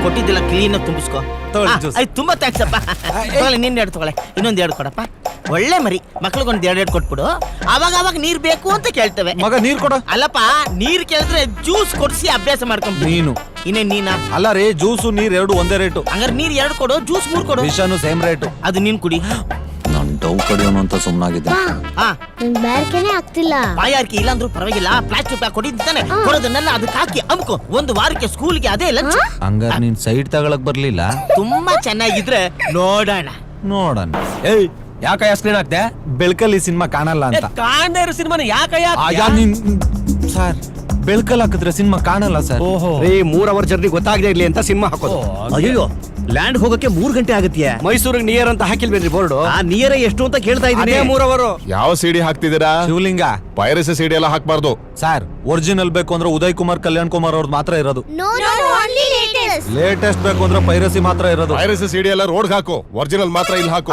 ಕೊಟ್ಟಿದ್ದಿಲ್ಲ clean ತುಂಬಿಸ್ಕೋ. ತಗೊಳ್ಳಿ juice. ತುಂಬಾ thanks ಅಪ್ಪ. ತಗೊಳ್ಳಿ, ನಿನ್ನ ಎರಡು ತಗೊಳ್ಳೆ, ಇನ್ನೊಂದು ಎರಡು ಕೊಡಪ್ಪ. ಒಳ್ಳೆ ಮರಿ, ಮಕ್ಳಿಗೊಂದು ಎರಡು ಕೊಟ್ಬಿಡು. ಅವಾಗ ನೀರ್ ಬೇಕು ಅಂತ ಕೇಳ್ತೇವೆ. ಮಗ ನೀರ್ ಕೊಡ. ಅಲ್ಲಪ್ಪ, ನೀರ್ ಕೇಳಿದ್ರೆ ಜ್ಯೂಸ್ ಕೊಡ್ಸಿ ಅಭ್ಯಾಸ ಮಾಡ್ಕೊಂಡ್ ನೀನು ನೀನಾ? ಅಲ್ಲ ರೀ, ಜ್ಯೂಸು ನೀರ್ ಎರಡು ಒಂದೇ ರೇಟು. ಹಂಗಾರೆ ನೀರ್ ಎರಡು ಕೊಡು, ಜ್ಯೂಸ್ 3 ಕೊಡು. ವಿಷಾನು ಸೇಮ್ ರೇಟು. ಅದು ನೀನ್ ಕುಡಿ. ನಾನ್ ಡೌ ಕಡಿಯೋನು ಅಂತ ಸುಮ್ನಾಗಿದ್ದೆ. ಬ್ಯಾರ್ಕೆನೆ ಆಗ್ತಿಲ್ಲ. ಬಾಯಾರಿಕೆ ಇಲ್ಲಾಂದ್ರೂ ಪರವಾಗಿಲ್ಲ, ಪ್ಲಾಸ್ಟಿಕ್ ಬ್ಯಾಗ್ ಕೊಟ್ಟಿದ್ದಾನೆ, ಕೊಡೋದನ್ನೆಲ್ಲ ಅದಕ್ಕೆ ಹಾಕಿ ಅಮ್ಕೋ. ಒಂದು ವಾರಕ್ಕೆ ಸ್ಕೂಲ್ಗೆ ಅದೇ ಲಂಚ್. ಹಂಗಾರ ನೀನ್ ಸೈಡ್ ತಗೊಳಕ್ ಬರ್ಲಿಲ್ಲ? ತುಂಬಾ ಚೆನ್ನಾಗಿದ್ರೆ ನೋಡೋಣ. ಏಯ್, ಯಾಕಯ್ಯ ಸ್ಕ್ರೀನ್ ಹಾಕ್ದೆ? ಬೆಳ್ಕಲ್ಲಿ ಸಿನಿಮಾ ಕಾಣಲ್ಲ ಅಂತ. ಕಾಣದೇ ಇರೋ ಸಿನಿಮಾನ ಯಾಕಯ್ಯ? ಸರ್, ಬೆಳ್ಕಲ್ ಹಾಕಿದ್ರೆ ಸಿನಿಮಾ ಕಾಣಲ್ಲ ಸರ್. ರೀ 3 ಅವರ್ ಜರ್ನಿ ಗೊತ್ತಾಗದೆ ಇರ್ಲಿ ಅಂತ ಸಿನಿಮಾ ಹಾಕೋದು. ಅಯ್ಯೋ, ಲ್ಯಾಂಡ್ ಹೋಗಕ್ಕೆ 3 ಗಂಟೆ ಆಗತ್ತೀಯ. ಮೈಸೂರಿಗೆ ನಿಯರ್ ಅಂತ ಹಾಕಿಲ್ವೇನ್ರಿ ಬೋರ್ಡ್? ಆ ನಿಯರ ಎಷ್ಟು ಅಂತ ಕೇಳ್ತಾ ಇದ್ದೀನಿ. 3 ಅವರು. ಯಾವ ಸಿಡಿ ಹಾಕ್ತಿದ್ದೀರಾ? ಶಿವಲಿಂಗ. ಪೈರಸಿ ಸಿಡಿ ಎಲ್ಲ ಹಾಕ್ಬಾರ್ದು ಸರ್. ಒರಿಜಿನಲ್ ಬೇಕು ಅಂದ್ರೆ ಉದಯ್ ಕುಮಾರ್, ಕಲ್ಯಾಣ್ ಕುಮಾರ್ ಅವ್ರದ್ದು ಮಾತ್ರ ಇರೋದು. ಲೇಟೆಸ್ಟ್ ಬೇಕು ಅಂದ್ರೆ ಪೈರಸಿ ಮಾತ್ರ ಇರೋದು. ಪೈರಸಿ ಸಿಡಿ ಎಲ್ಲ ರೋಡ್ ಹಾಕು, ಒರಿಜಿನಲ್ ಮಾತ್ರ ಇಲ್ಲಿ ಹಾಕು.